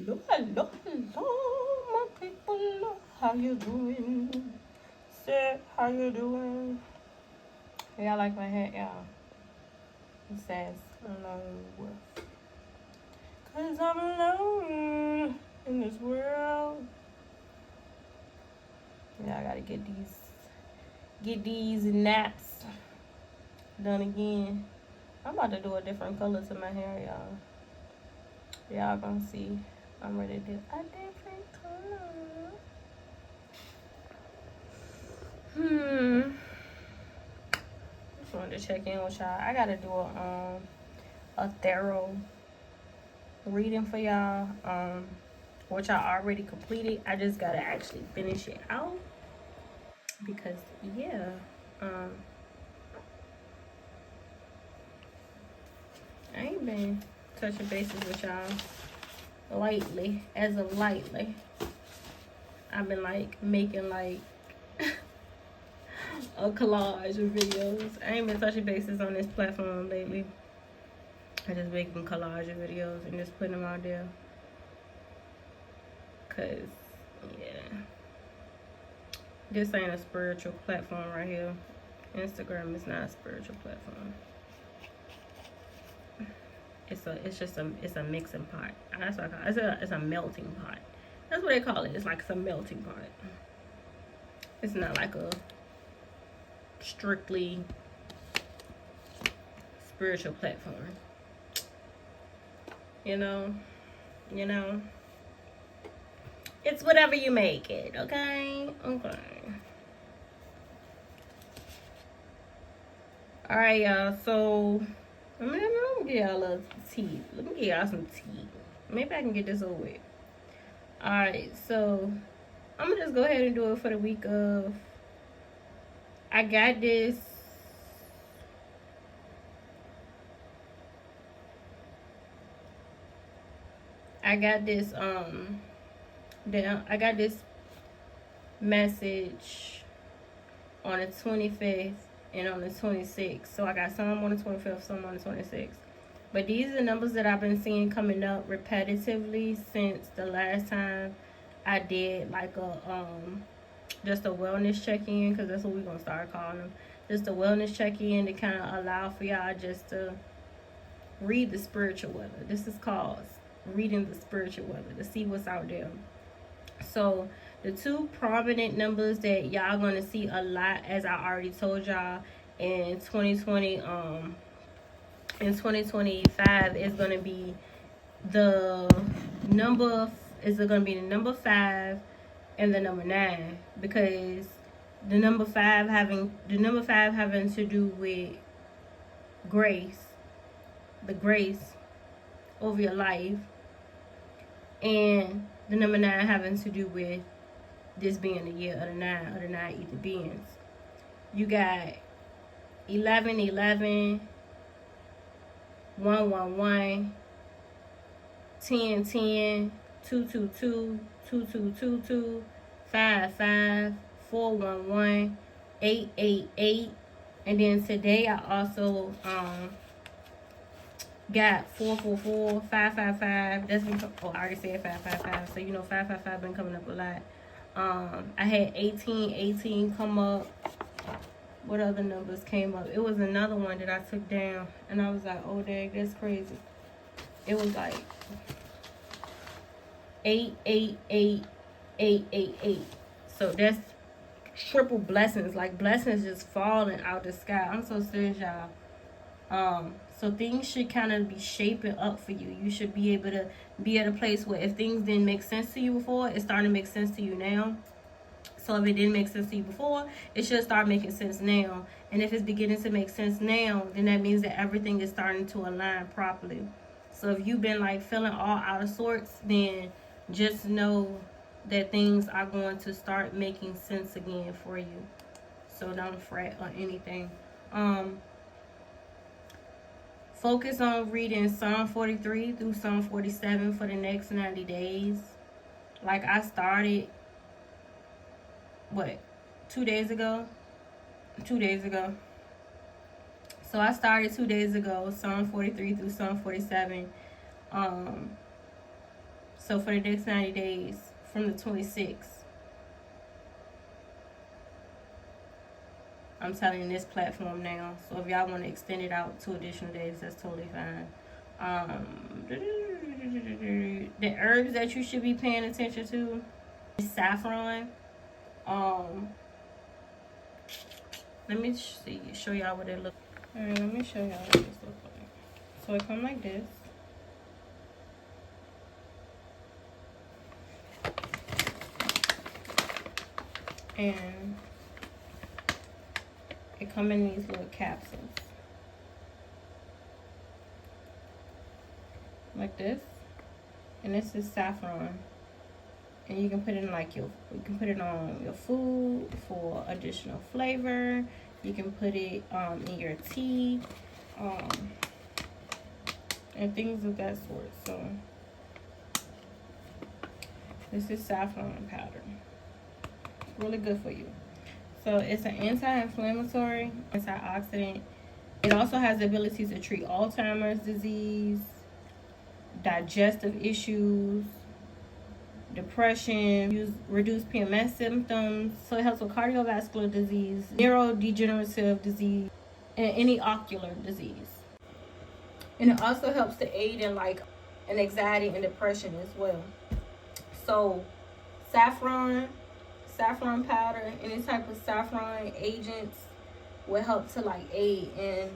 hello, hello, hello, my people. How you doing? Say, how you doing? Y'all like my hat, y'all? It says alone. Cause I'm alone in this world. Yeah, I gotta get these naps done again. I'm about to do a different color to my hair, y'all. Y'all gonna see. I'm ready to do a different color. Just wanted to check in with y'all. I gotta do a thorough reading for y'all. Which I already completed. I just gotta actually finish it out. Because yeah. I ain't been touching bases with y'all lately. As of lately. I've been like making like a collage of videos. I ain't been touching bases on this platform lately. I just making collage of videos and just putting them out there. Cause yeah. This ain't a spiritual platform right here. Instagram is not a spiritual platform. It's a mixing pot. That's what I call it. It's a melting pot. That's what they call it. It's like some melting pot. It's not like a strictly spiritual platform. You know? It's whatever you make it, okay? Okay. Alright, y'all, so let me give y'all a little tea. Let me give y'all some tea. Maybe I can get this over with. Alright, so I'm gonna just go ahead and do it for the week of. I got this. I got this message on the 25th and on the 26th. So I got some on the 25th, some on the 26th. But these are the numbers that I've been seeing coming up repetitively since the last time I did like a just a wellness check-in, because that's what we're gonna start calling them. Just a wellness check-in to kind of allow for y'all just to read the spiritual weather. This is called reading the spiritual weather to see what's out there. So the two prominent numbers that y'all gonna see a lot, as I already told y'all, in 2020 in 2025 is gonna be the number 5 and the number 9, because the number 5 having to do with grace, the grace over your life, and the number 9 having to do with this being the year of the 9 ether beings. You got 1111, 111, 1010, 222, 2222, 55, 411, 888, and then today I also got 444, 555. That's been I already said 555. So 555 been coming up a lot. I had 1818 come up. What other numbers came up? It was another one that I took down, and I was like, oh dang, that's crazy. It was like 888, 888. So that's triple blessings, like blessings just falling out the sky. I'm so serious, y'all. So things should kind of be shaping up for you. You should be able to be at a place where if things didn't make sense to you before, it's starting to make sense to you now. So if it didn't make sense to you before, it should start making sense now. And if it's beginning to make sense now, then that means that everything is starting to align properly. So if you've been like feeling all out of sorts, then just know that things are going to start making sense again for you. So don't fret or anything. Focus on reading Psalm 43 through Psalm 47 for the next 90 days. Like I started, 2 days ago? 2 days ago. So I started 2 days ago, Psalm 43 through Psalm 47. So for the next 90 days from the 26th, I'm telling this platform now. So if y'all want to extend it out 2 additional days, that's totally fine. The herbs that you should be paying attention to is saffron. Let me show y'all what it looks like. Alright, let me show y'all what this looks like. So it comes like this. And it comes in these little capsules. Like this. And this is saffron. And you can put it in like you can put it on your food for additional flavor. You can put it in your tea, and things of that sort. So this is saffron powder. It's really good for you. So it's an anti-inflammatory, antioxidant. It also has the ability to treat Alzheimer's disease, digestive issues, depression, reduce PMS symptoms. So it helps with cardiovascular disease, neurodegenerative disease, and any ocular disease. And it also helps to aid in like an anxiety and depression as well. So saffron powder, any type of saffron agents will help to like aid in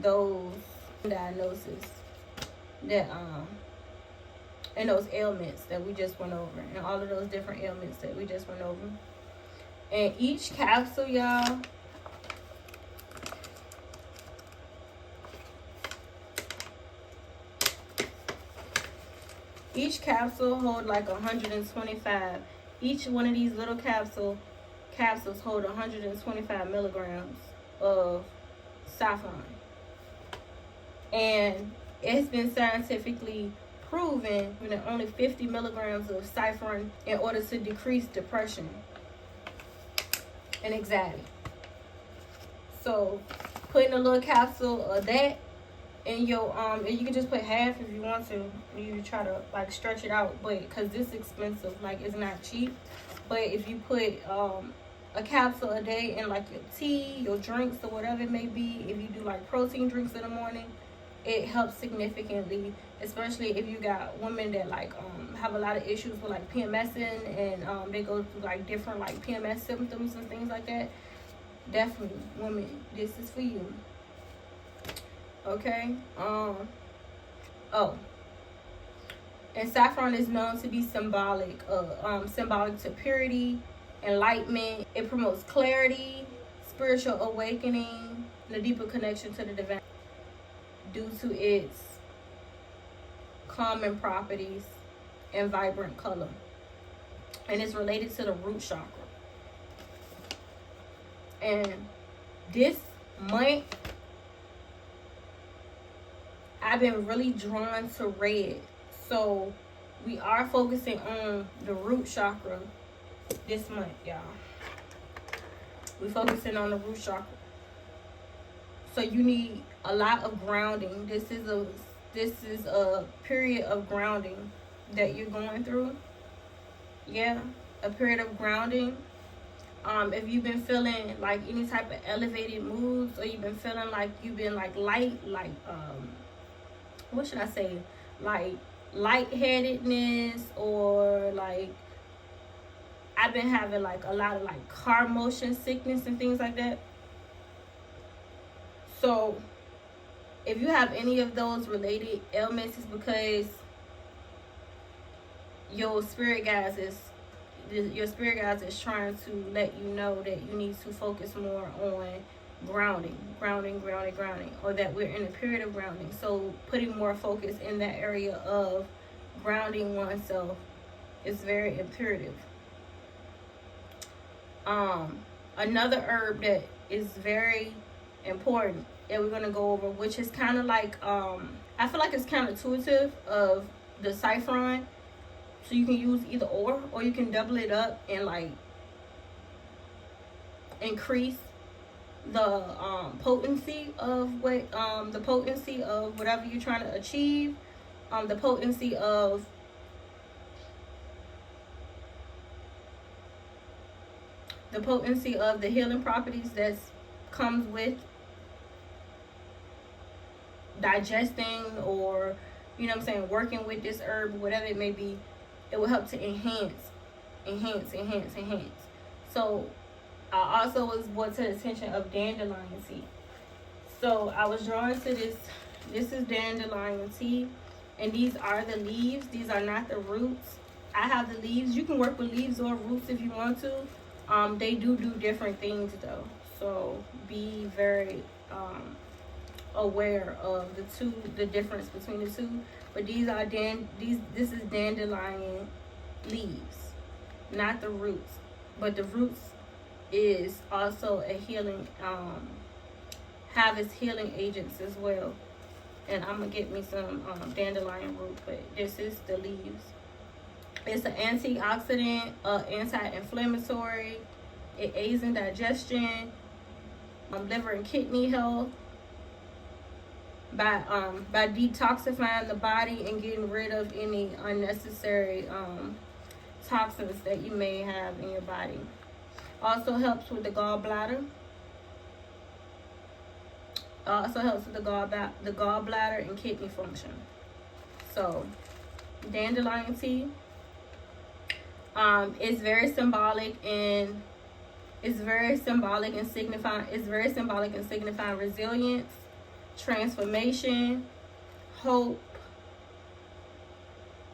those diagnoses that and those ailments that we just went over, and all of those different ailments that we just went over. And each capsule, y'all, each capsule hold like 125. Each one of these little capsules hold 125 milligrams of saffron. And it's been scientifically proven that only 50 milligrams of saffron in order to decrease depression and anxiety. So putting a little capsule of that in your and you can just put half if you want to. You try to like stretch it out, but because this is expensive, like it's not cheap. But if you put a capsule a day in like your tea, your drinks, or whatever it may be, if you do like protein drinks in the morning, it helps significantly, especially if you got women that like have a lot of issues with like PMSing, and they go through like different like PMS symptoms and things like that. Definitely, women, this is for you. Okay. And saffron is known to be symbolic to purity, enlightenment. It promotes clarity, spiritual awakening, and a deeper connection to the divine due to its calming properties and vibrant color. And it's related to the root chakra. And this month, I've been really drawn to red. So we are focusing on the root chakra this month, y'all. We're focusing on the root chakra. So you need a lot of grounding. This is a period of grounding that you're going through. Yeah, a period of grounding. If you've been feeling like any type of elevated moods, or you've been feeling like you've been like what should I say? Like lightheadedness, or like I've been having like a lot of like car motion sickness and things like that. So if you have any of those related ailments, it's because your spirit guides is trying to let you know that you need to focus more on grounding, or that we're in a period of grounding. So putting more focus in that area of grounding oneself is very imperative. Another herb that is very important that we're going to go over, which is kind of like I feel like it's counterintuitive of the saffron. So you can use either or you can double it up and like increase the potency of whatever you're trying to achieve, the potency of the potency of the healing properties that comes with digesting, or you know what I'm saying, working with this herb, whatever it may be. It will help to enhance. So I also was brought to the attention of dandelion tea. So I was drawn to this. This is dandelion tea, and these are the leaves. These are not the roots. I have the leaves. You can work with leaves or roots if you want to. They do different things though. So be very aware of the difference between the two. But these are this is dandelion leaves, not the roots. But the roots is also a healing, have its healing agents as well. And I'm gonna get me some dandelion root, but this is the leaves. It's an antioxidant, anti-inflammatory. It aids in digestion, liver and kidney health, by detoxifying the body and getting rid of any unnecessary toxins that you may have in your body. Also helps with the gallbladder. Also helps with the gallbladder and kidney function. So dandelion tea is very symbolic, and it's very symbolic and signifying resilience, transformation, hope,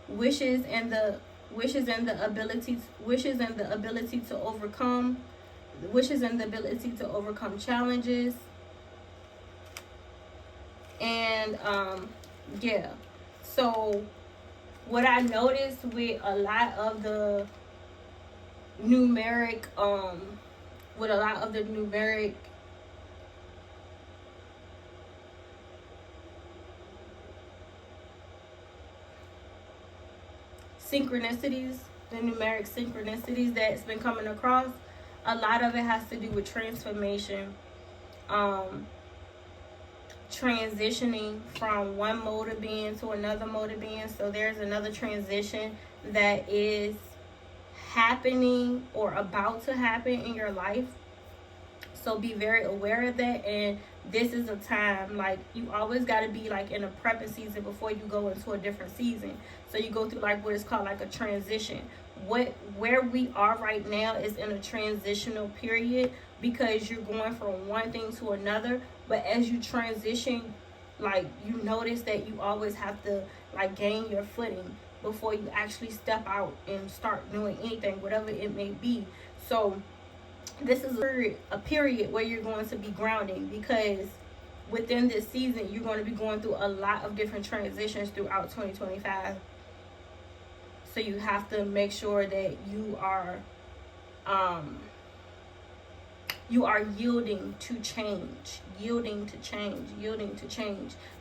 wishes and the ability to overcome challenges. And yeah, so what I noticed with a lot of the numeric synchronicities, the numeric synchronicities that's been coming across, a lot of it has to do with transformation, transitioning from one mode of being to another mode of being. So there's another transition that is happening or about to happen in your life. So be very aware of that. And this is a time, like, you always got to be like in a prepping season before you go into a different season. So you go through like what is called like a transition. Where we are right now is in a transitional period, because you're going from one thing to another. But as you transition, like, you notice that you always have to like gain your footing before you actually step out and start doing anything, whatever it may be. So this is a period where you're going to be grounding, because within this season you're going to be going through a lot of different transitions throughout 2025. So you have to make sure that you are yielding to change,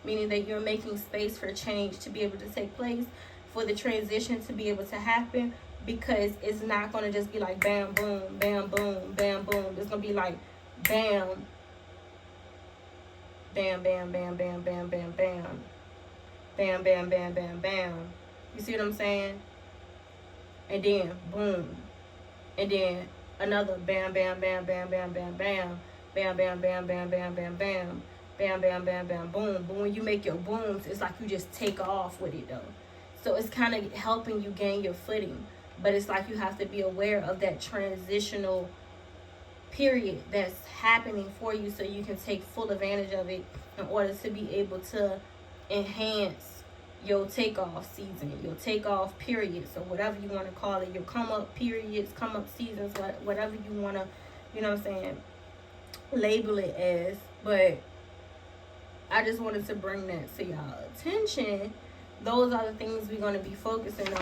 meaning that you're making space for change to be able to take place, for the transition to be able to happen, because it's not going to just be like bam, boom, bam, boom, bam, boom. It's going to be like bam, bam, bam, bam, bam, bam, bam, bam, bam, bam, bam, bam, bam. You see what I'm saying? And then boom, and then another bam, bam, bam, bam, bam, bam, bam, bam, bam, bam, bam, bam, bam, bam, bam, bam, bam, bam, boom. But when you make your booms, it's like you just take off with it though. So it's kind of helping you gain your footing. But it's like you have to be aware of that transitional period that's happening for you, so you can take full advantage of it in order to be able to enhance your takeoff season, your takeoff period. So whatever you want to call it, your come up periods, come up seasons, whatever you want to, you know what I'm saying, label it as. But I just wanted to bring that to y'all attention. Those are the things we're going to be focusing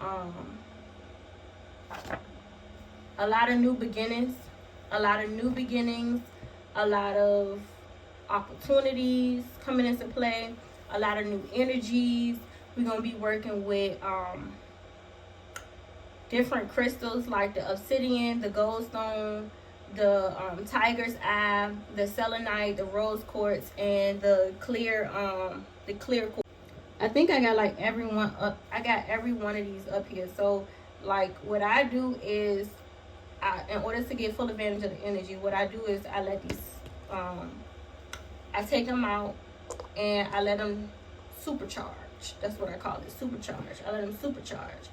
on. A lot of new beginnings, a lot of opportunities coming into play, a lot of new energies. We're going to be working with different crystals like the Obsidian, the Goldstone, the Tigris eye, the Selenite, the Rose Quartz, and the clear quartz. I think I got like every one up. I got every one of these up here. So like what I do is in order to get full advantage of the energy, what I do is I let these, I take them out and I let them supercharge. That's what I call it, supercharge. I let them supercharge.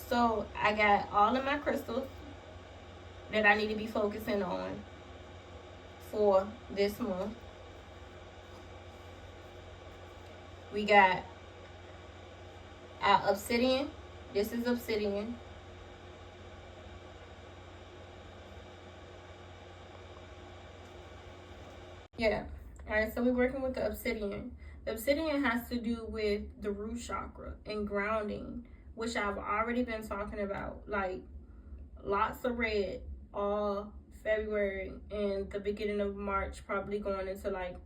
So I got all of my crystals that I need to be focusing on for this month. We got our obsidian. This is obsidian. Yeah. Alright, so we're working with the obsidian. The obsidian has to do with the root chakra and grounding, which I've already been talking about. Like, lots of red all February and the beginning of March, probably going into, like,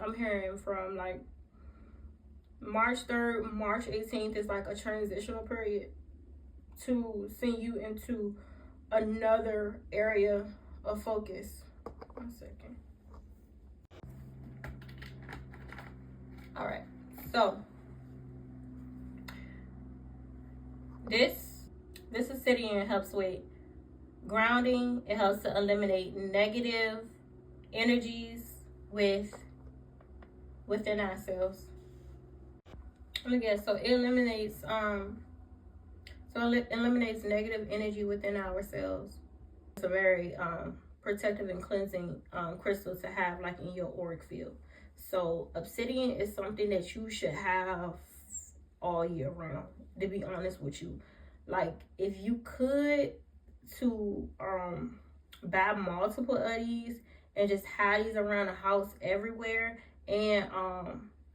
I'm hearing from like March 3rd, March 18th is like a transitional period to send you into another area of focus. 1 second. All right, so this obsidian helps with grounding. It helps to eliminate negative energies within ourselves. Look at, so it eliminates eliminates negative energy within ourselves. It's a very protective and cleansing crystal to have like in your auric field. So obsidian is something that you should have all year round, to be honest with you. Like, if you could, to buy multiple of these and just have these around the house everywhere, and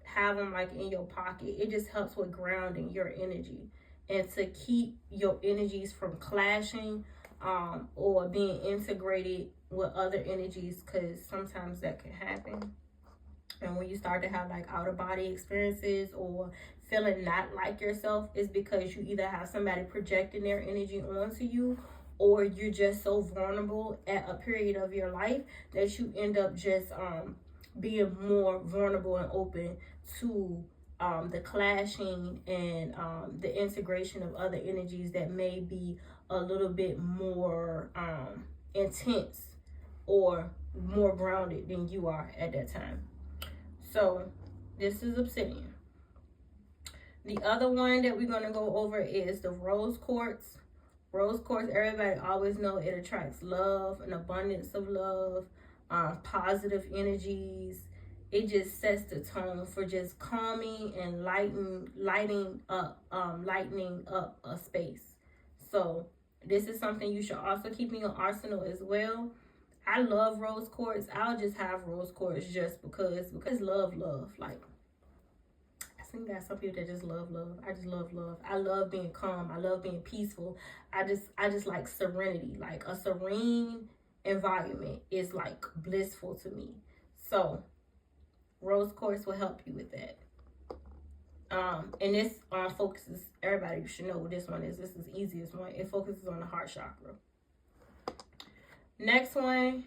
have them like in your pocket. It just helps with grounding your energy and to keep your energies from clashing or being integrated with other energies, because sometimes that can happen. And when you start to have like out of body experiences or feeling not like yourself, is because you either have somebody projecting their energy onto you, or you're just so vulnerable at a period of your life that you end up just being more vulnerable and open to the clashing and the integration of other energies that may be a little bit more intense or more grounded than you are at that time. So this is obsidian. The other one that we're going to go over is the rose quartz. Rose quartz, everybody always know it attracts love, an abundance of love, positive energies. It just sets the tone for just calming and lightening up a space. So this is something you should also keep in your arsenal as well. I love rose quartz. I'll just have rose quartz just because love. Like, I think got some people that just love. I just love love. I love being calm. I love being peaceful. I just like serenity. Like, a serene environment is like blissful to me. So rose quartz will help you with that. And this focuses, everybody should know what this one is. This is the easiest one. It focuses on the heart chakra. Next one,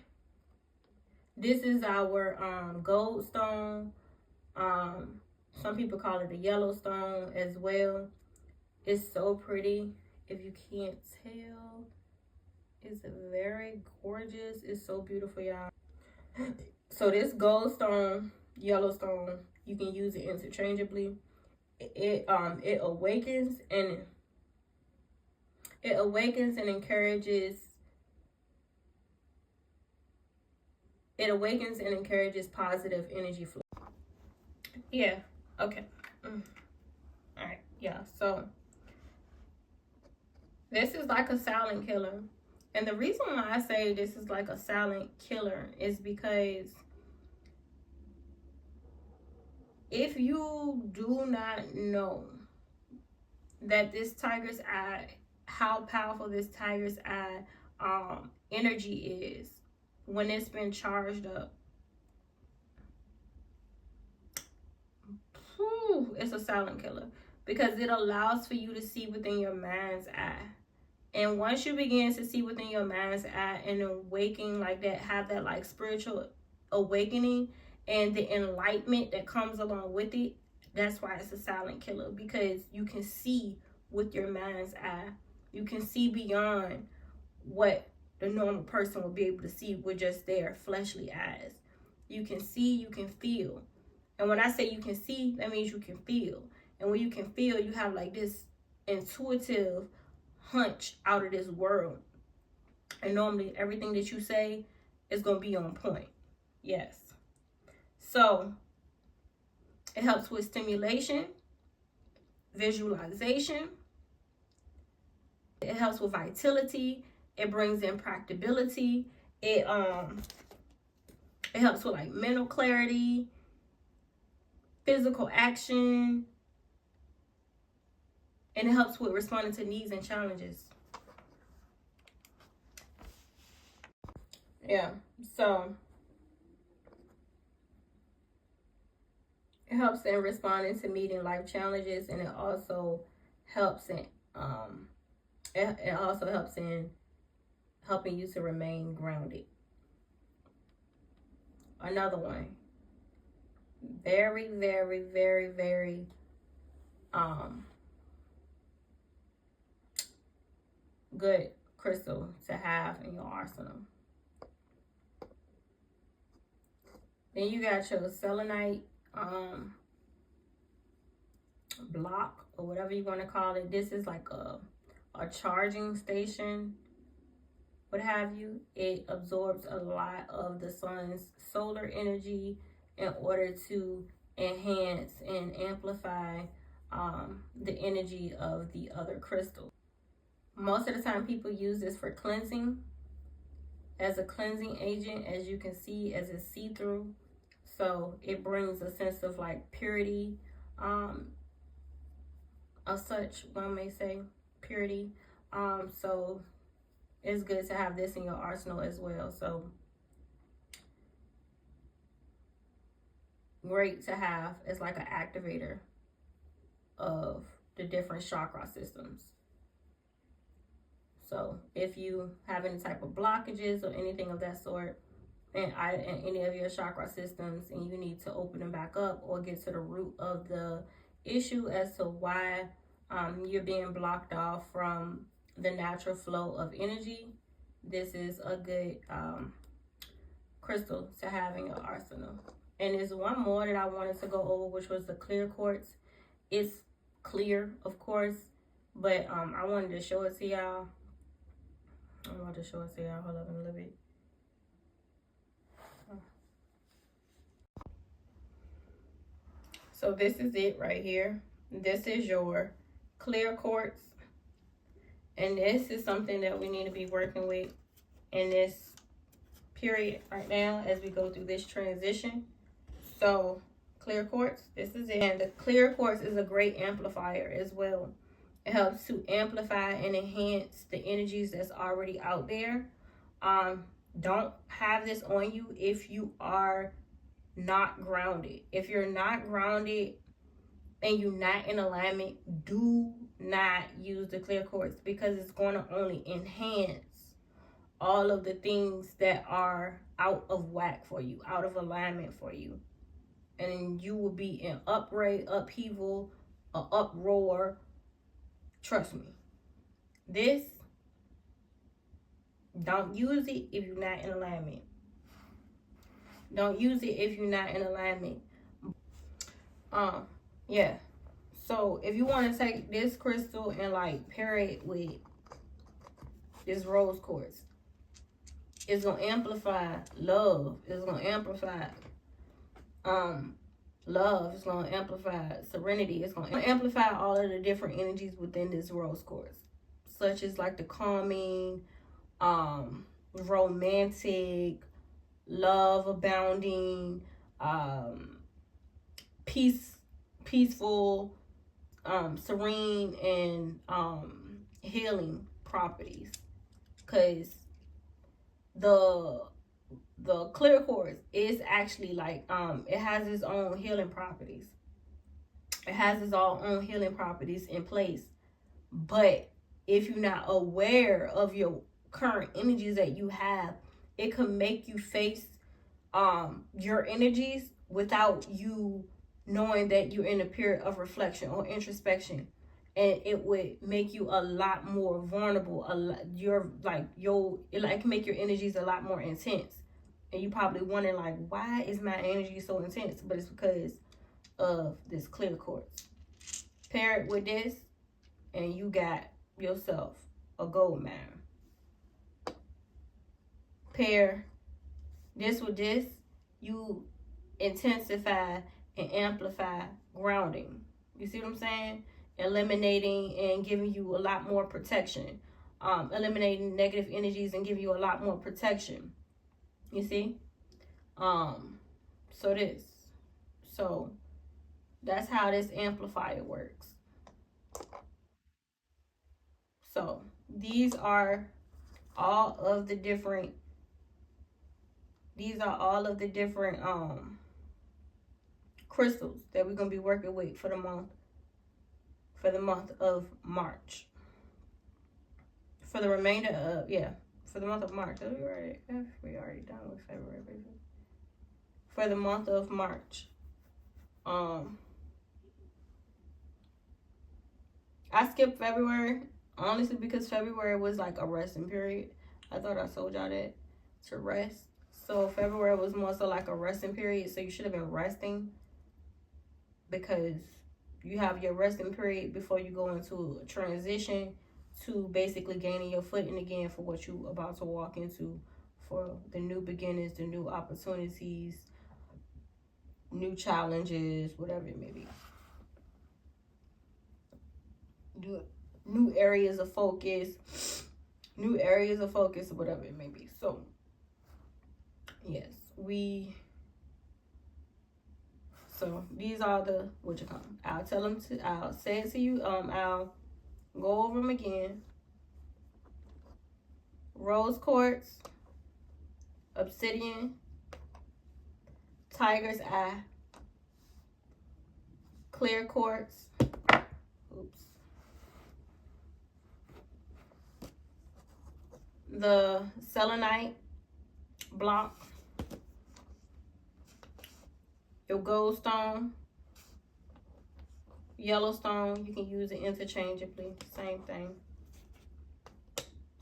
this is our gold stone. Some people call it the yellow stone as well. It's so pretty. If you can't tell, it's very gorgeous. It's so beautiful, y'all. So this gold stone, yellow stone, you can use it interchangeably. It awakens and encourages. It awakens and encourages positive energy flow. Yeah. Okay. All right. Yeah. So this is like a silent killer. And the reason why I say this is like a silent killer is because if you do not know that this tiger's eye, how powerful this tiger's eye energy is when it's been charged up, it's a silent killer, because it allows for you to see within your mind's eye. And once you begin to see within your mind's eye and awaken like that, have that like spiritual awakening and the enlightenment that comes along with it, that's why it's a silent killer, because you can see with your mind's eye. You can see beyond what the normal person will be able to see with just their fleshly eyes. You can see, you can feel. And when I say you can see, that means you can feel. And when you can feel, you have like this intuitive hunch out of this world. And normally everything that you say is going to be on point. Yes. So it helps with stimulation, visualization. It helps with vitality. It brings in practicability. It helps with like mental clarity, physical action, and it helps with responding to needs and challenges. Yeah, so it helps in responding to meeting life challenges, and it also helps in it also helps in helping you to remain grounded. Another one, very, very, very, very good crystal to have in your arsenal. Then you got your selenite block, or whatever you want to call it. This is like a charging station, what have you. It absorbs a lot of the sun's solar energy in order to enhance and amplify the energy of the other crystals. Most of the time people use this for cleansing, as a cleansing agent, as you can see, as it's see-through. So it brings a sense of like purity, of such, one may say, purity. So it's good to have this in your arsenal as well. So great to have as like an activator of the different chakra systems. So if you have any type of blockages or anything of that sort in any of your chakra systems, and you need to open them back up or get to the root of the issue as to why you're being blocked off from the natural flow of energy, this is a good crystal to have in your arsenal. And there's one more that I wanted to go over, which was the clear quartz. It's clear, of course, but I wanted to show it to y'all. I'm about to show it to y'all. Hold up in a little bit. So this is it right here. This is your clear quartz. And this is something that we need to be working with in this period right now as we go through this transition. So clear quartz, this is it. And the clear quartz is a great amplifier as well. It helps to amplify and enhance the energies that's already out there. Don't have this on you if you are not grounded. If you're not grounded and you're not in alignment, do not use the clear quartz, because it's going to only enhance all of the things that are out of whack for you, out of alignment for you. And you will be in upheaval, uproar. Trust me. This, don't use it if you're not in alignment. Don't use it if you're not in alignment. Yeah. So if you want to take this crystal and like pair it with this rose quartz, it's gonna amplify love. It's gonna amplify love. It's gonna amplify serenity. It's gonna amplify all of the different energies within this rose quartz, such as like the calming, romantic, love abounding, peaceful, serene, and healing properties. Because the clear quartz is actually like it has its own healing properties. It has its own healing properties in place. But if you're not aware of your current energies that you have, it can make you face your energies without you knowing that you're in a period of reflection or introspection. and it would make you a lot more vulnerable. It can make your energies a lot more intense. And you probably wondering like, why is my energy so intense? But it's because of this clear quartz. Pair it with this, and you got yourself a gold mine. Pair this with this, you intensify and amplify grounding. You see what I'm saying? Eliminating and giving you a lot more protection. Eliminating negative energies and giving you a lot more protection. You see? So that's how this amplifier works. So these are all of the different crystals that we're gonna be working with for the month of March. For the remainder of for the month of March. We already done with February, baby. For the month of March. I skipped February, honestly, because February was like a resting period. I thought I told y'all that, to rest. So February was more so like a resting period. So you should have been resting, because you have your resting period before you go into a transition to basically gaining your footing again for what you about to walk into, for the new beginnings, the new opportunities, new challenges, whatever it may be. New areas of focus, whatever it may be. So yes, so these are the, I'll say it to you, I'll go over them again. Rose quartz, obsidian, tiger's eye, clear quartz, the selenite block, your gold stone, Yellowstone. You can use it interchangeably, same thing.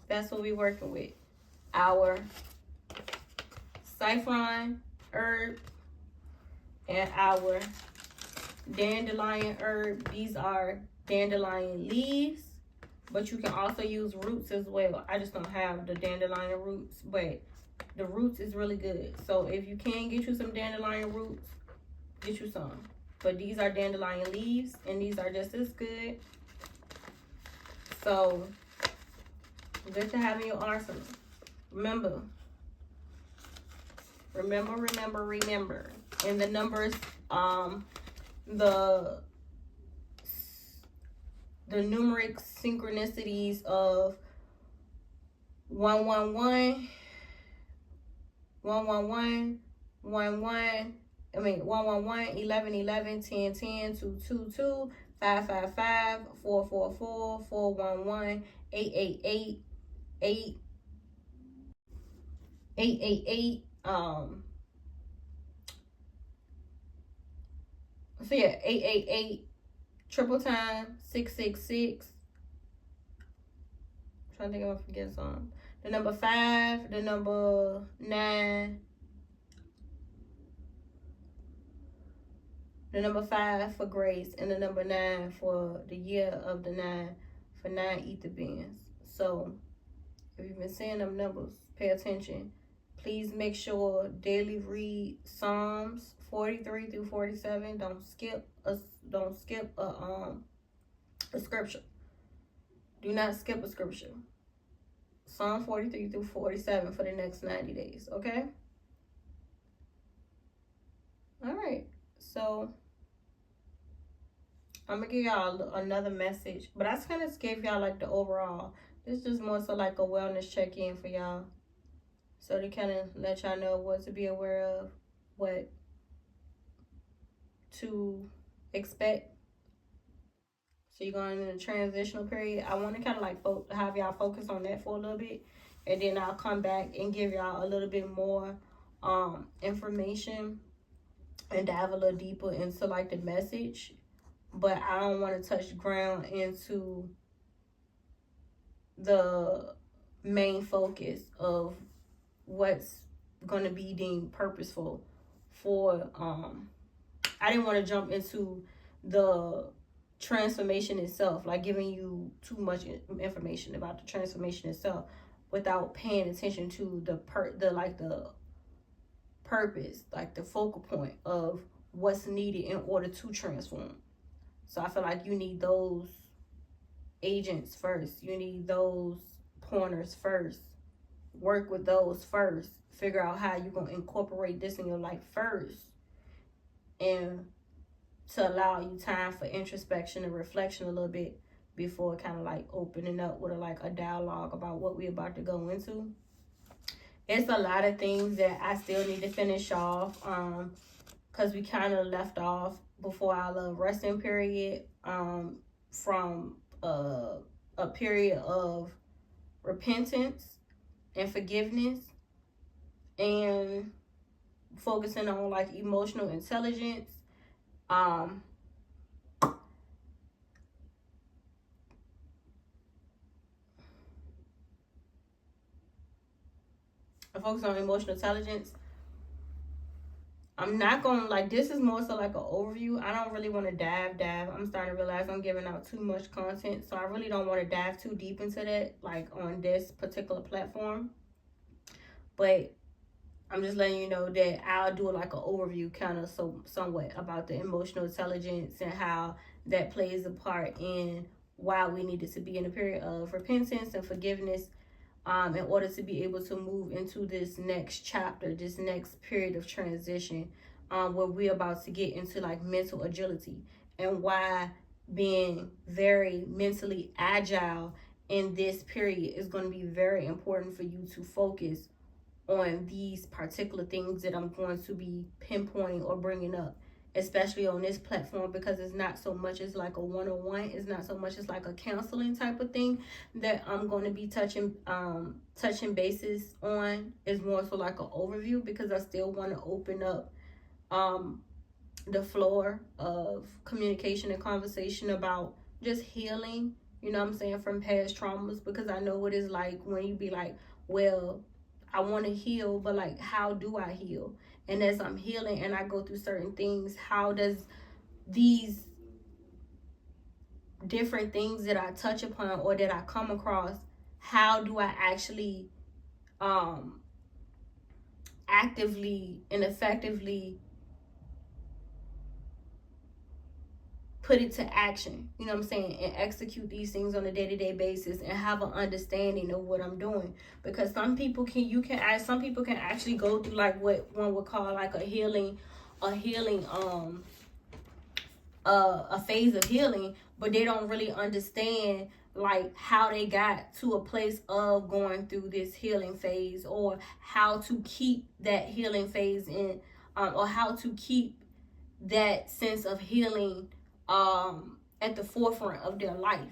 That's what we're working with. Our saffron herb and our dandelion herb. These are dandelion leaves, but you can also use roots as well. I just don't have the dandelion roots, but the roots is really good. So if you can get you some dandelion roots, get you some. But these are dandelion leaves, and these are just as good. So good to have in your arsenal. Remember. And the numbers, the numeric synchronicities of 111, 111, 11, 11, 11, 10, 10, 2, 2, 2, 5, 5, 5, 4, 4, 4, 4, 1, 1, 8, 8, 8, 8, 8, 8, 8, so yeah, 888, triple time, 666. I'm trying to think if I forget some. The number 5, the number 9, the number 5 for grace, and the number 9 for the year of the 9 for 9 ether beings. So if you've been seeing them numbers, pay attention. Please make sure daily read Psalms 43 through 47. Don't skip a scripture. Do not skip a scripture. Psalm 43 through 47 for the next 90 days, okay? All right. So I'm gonna give y'all another message, but I just kind of gave y'all like the overall. This is more so like a wellness check-in for y'all, so to kind of let y'all know what to be aware of, what to expect. So you're going in a transitional period. I want to kind of like have y'all focus on that for a little bit, and then I'll come back and give y'all a little bit more information and dive a little deeper into like the message but I don't want to touch ground into the main focus of what's going to be deemed purposeful for I didn't want to jump into the transformation itself, like giving you too much information about the transformation itself without paying attention to the purpose, like the focal point of what's needed in order to transform. So I feel like you need those agents first. You need those pointers first. Work with those first. Figure out how you're going to incorporate this in your life first. And to allow you time for introspection and reflection a little bit before kind of like opening up with a dialogue about what we're about to go into. It's a lot of things that I still need to finish off because we kind of left off before our resting period from a period of repentance and forgiveness and focusing on like emotional intelligence. I focus on emotional intelligence. I'm not gonna like, this is more so like an overview. I don't really want to dive. I'm starting to realize I'm giving out too much content, so I really don't want to dive too deep into that, like on this particular platform. But I'm just letting you know that I'll do like an overview kind of somewhat about the emotional intelligence and how that plays a part in why we needed to be in a period of repentance and forgiveness in order to be able to move into this next chapter, this next period of transition, where we're about to get into like mental agility, and why being very mentally agile in this period is going to be very important for you to focus on these particular things that I'm going to be pinpointing or bringing up, especially on this platform, because it's not so much as like a one-on-one. It's not so much as like a counseling type of thing that I'm going to be touching bases on. It's more so like an overview, because I still want to open up the floor of communication and conversation about just healing, you know what I'm saying, from past traumas, because I know what it's like when you be like, well, I want to heal, but like, how do I heal? And as I'm healing and I go through certain things, how does these different things that I touch upon or that I come across, how do I actually actively and effectively put it to action, you know what I'm saying, and execute these things on a day-to-day basis and have an understanding of what I'm doing? Because some people can actually go through like what one would call like a phase of healing, but they don't really understand like how they got to a place of going through this healing phase, or how to keep that healing phase in, or how to keep that sense of healing at the forefront of their life.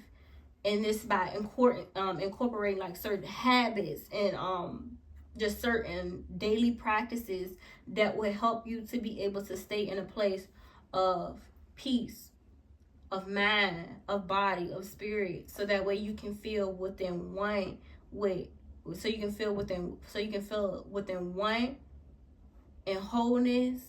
And this by incorporating like certain habits and just certain daily practices that will help you to be able to stay in a place of peace, of mind, of body, of spirit, so that way you can feel within one and wholeness.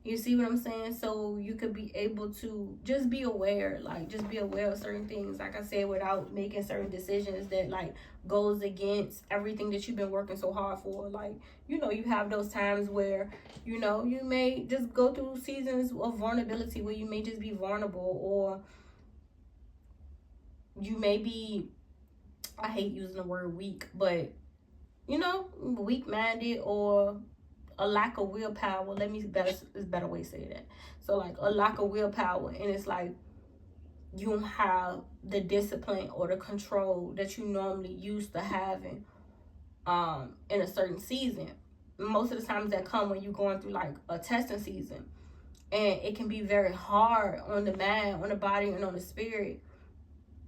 You see what I'm saying? So you could be able to just be aware, like just be aware of certain things, like I said, without making certain decisions that like goes against everything that you've been working so hard for. Like, you know, you have those times where, you know, you may just go through seasons of vulnerability where you may just be vulnerable, or you may be, I hate using the word weak, but you know, weak-minded, or a lack of willpower. It's a better way to say that. So like a lack of willpower, and it's like you don't have the discipline or the control that you normally used to having in a certain season. Most of the times that come when you're going through like a testing season, and it can be very hard on the mind, on the body, and on the spirit,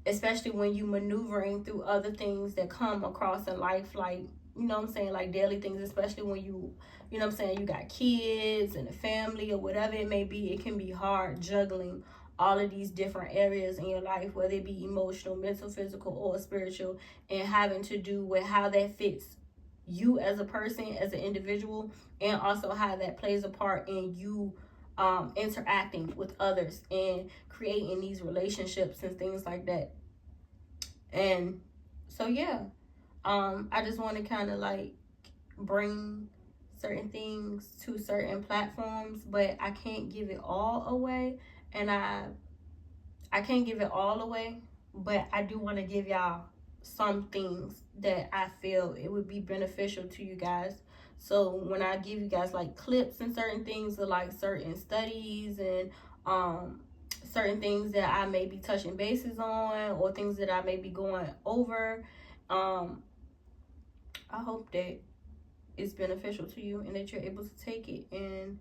especially when you maneuvering through other things that come across in life, like, you know what I'm saying, like daily things, especially when you know what I'm saying, you got kids and a family or whatever it may be. It can be hard juggling all of these different areas in your life, whether it be emotional, mental, physical, or spiritual, and having to do with how that fits you as a person, as an individual, and also how that plays a part in you interacting with others and creating these relationships and things like that. And so yeah, I just want to kind of like bring certain things to certain platforms, but I can't give it all away, and I can't give it all away, but I do want to give y'all some things that I feel it would be beneficial to you guys. So when I give you guys like clips and certain things of like certain studies and certain things that I may be touching bases on, or things that I may be going over, I hope that it's beneficial to you and that you're able to take it and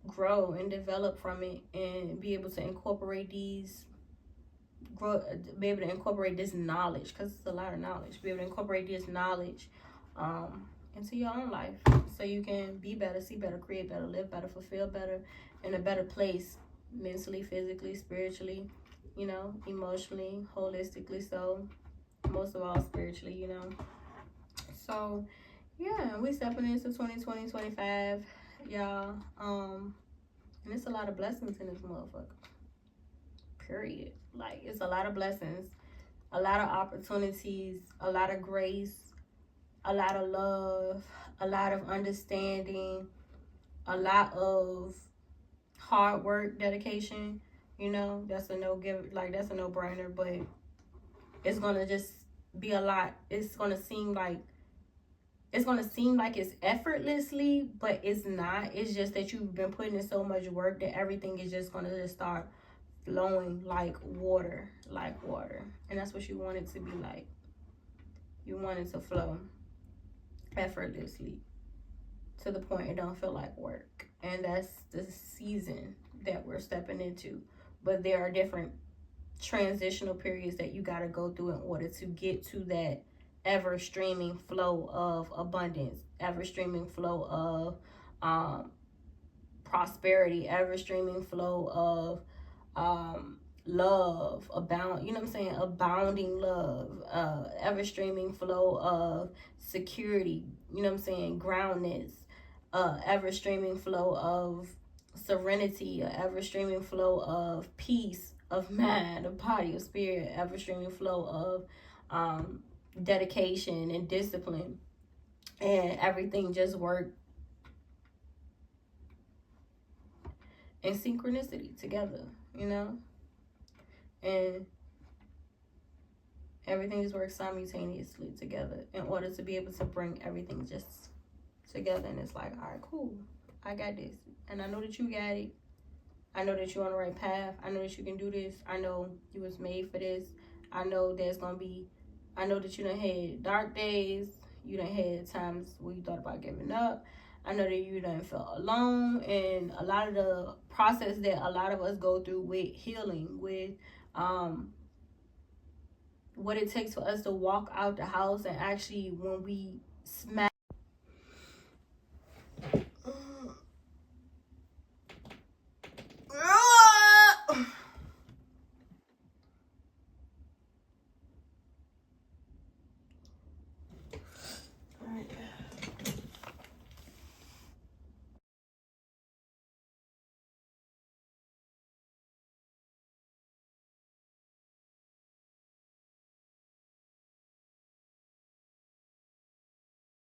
grow and develop from it and be able to incorporate be able to incorporate this knowledge, because it's a lot of knowledge, be able to incorporate this knowledge into your own life, so you can be better, see better, create better, live better, fulfill better, in a better place, mentally, physically, spiritually, you know, emotionally, holistically, so most of all spiritually, you know. So yeah, we stepping into 2020, 25, y'all, and it's a lot of blessings in this motherfucker, period. Like, it's a lot of blessings, a lot of opportunities, a lot of grace, a lot of love, a lot of understanding, a lot of hard work, dedication. You know, that's a that's a no-brainer, but it's gonna just be a lot. It's gonna seem like it's effortlessly, but it's not. It's just that you've been putting in so much work that everything is just gonna just start flowing like water, and that's what you want it to be like. You want it to flow effortlessly to the point it don't feel like work, and that's the season that we're stepping into. But there are different transitional periods that you got to go through in order to get to that ever streaming flow of abundance, ever streaming flow of prosperity, ever streaming flow of love, abounding love, ever streaming flow of security, groundness, ever streaming flow of serenity, ever streaming flow of peace of mind, of body, of spirit, ever streaming flow of dedication and discipline, and everything just work in synchronicity together, and everything just works simultaneously together in order to be able to bring everything just together. And it's like, all right, cool, I got this, and I know that you got it. I know that you're on the right path. I know that you can do this. I know you was made for this. I know that you done had dark days. You done had times where you thought about giving up. I know that you done felt alone, and a lot of the process that a lot of us go through with healing, with what it takes for us to walk out the house, and actually when we smack